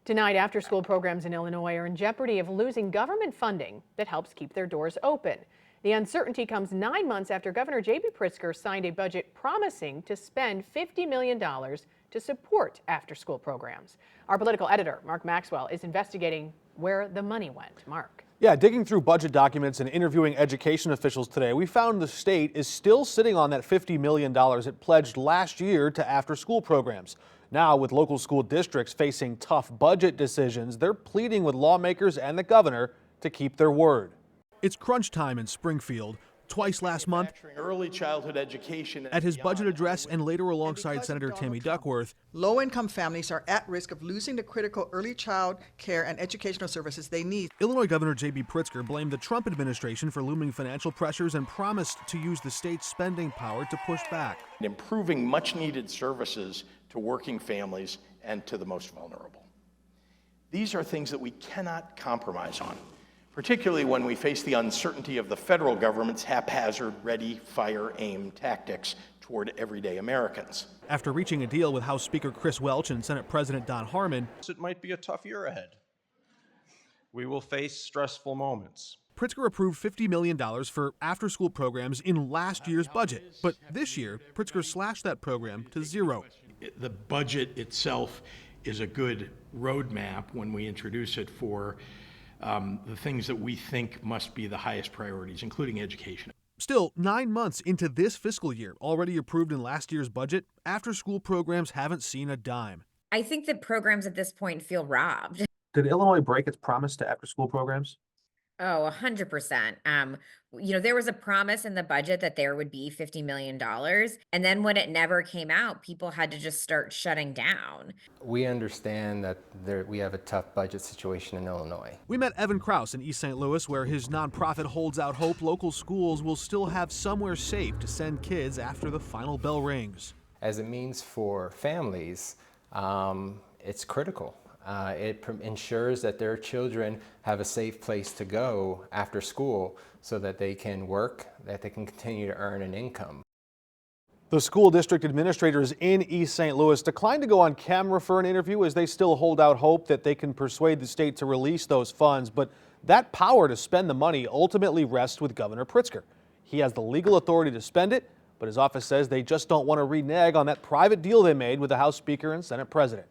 Tonight, after-school programs in Illinois are in jeopardy of losing government funding that helps keep their doors open. The uncertainty comes 9 months after Governor J.B. Pritzker signed a budget promising to spend $50 million to support after-school programs. Our political editor, Mark Maxwell, is investigating where the money went. Mark. Yeah, digging through budget documents and interviewing education officials today, we found the state is still sitting on that $50 million it pledged last year to after-school programs. Now, with local school districts facing tough budget decisions, they're pleading with lawmakers and the governor to keep their word. It's crunch time in Springfield. Twice last month, early childhood education at his budget address and later alongside Senator Tammy Duckworth, low-income families are at risk of losing the critical early child care and educational services they need. Illinois Governor J.B. Pritzker blamed the Trump administration for looming financial pressures and promised to use the state's spending power to push back. Improving much-needed services to working families and to the most vulnerable. These are things that we cannot compromise on, particularly when we face the uncertainty of the federal government's haphazard, ready, fire, aim tactics toward everyday Americans. After reaching a deal with House Speaker Chris Welch and Senate President Don Harmon, it might be a tough year ahead. We will face stressful moments. Pritzker approved $50 million for after-school programs in last year's budget. But this year, Pritzker slashed that program to zero. The budget itself is a good roadmap when we introduce it for the things that we think must be the highest priorities, including education. Still, 9 months into this fiscal year, already approved in last year's budget, after-school programs haven't seen a dime. I think that programs at this point feel robbed. Did Illinois break its promise to after-school programs? Oh, 100%. There was a promise in the budget that there would be $50 million. And then when it never came out, people had to just start shutting down. We understand that we have a tough budget situation in Illinois. We met Evan Krause in East St. Louis, where his nonprofit holds out hope local schools will still have somewhere safe to send kids after the final bell rings. As it means for families, it's critical. It ensures that their children have a safe place to go after school so that they can work, that they can continue to earn an income. The school district administrators in East St. Louis declined to go on camera for an interview as they still hold out hope that they can persuade the state to release those funds. But that power to spend the money ultimately rests with Governor Pritzker. He has the legal authority to spend it, but his office says they just don't want to renege on that private deal they made with the House Speaker and Senate President.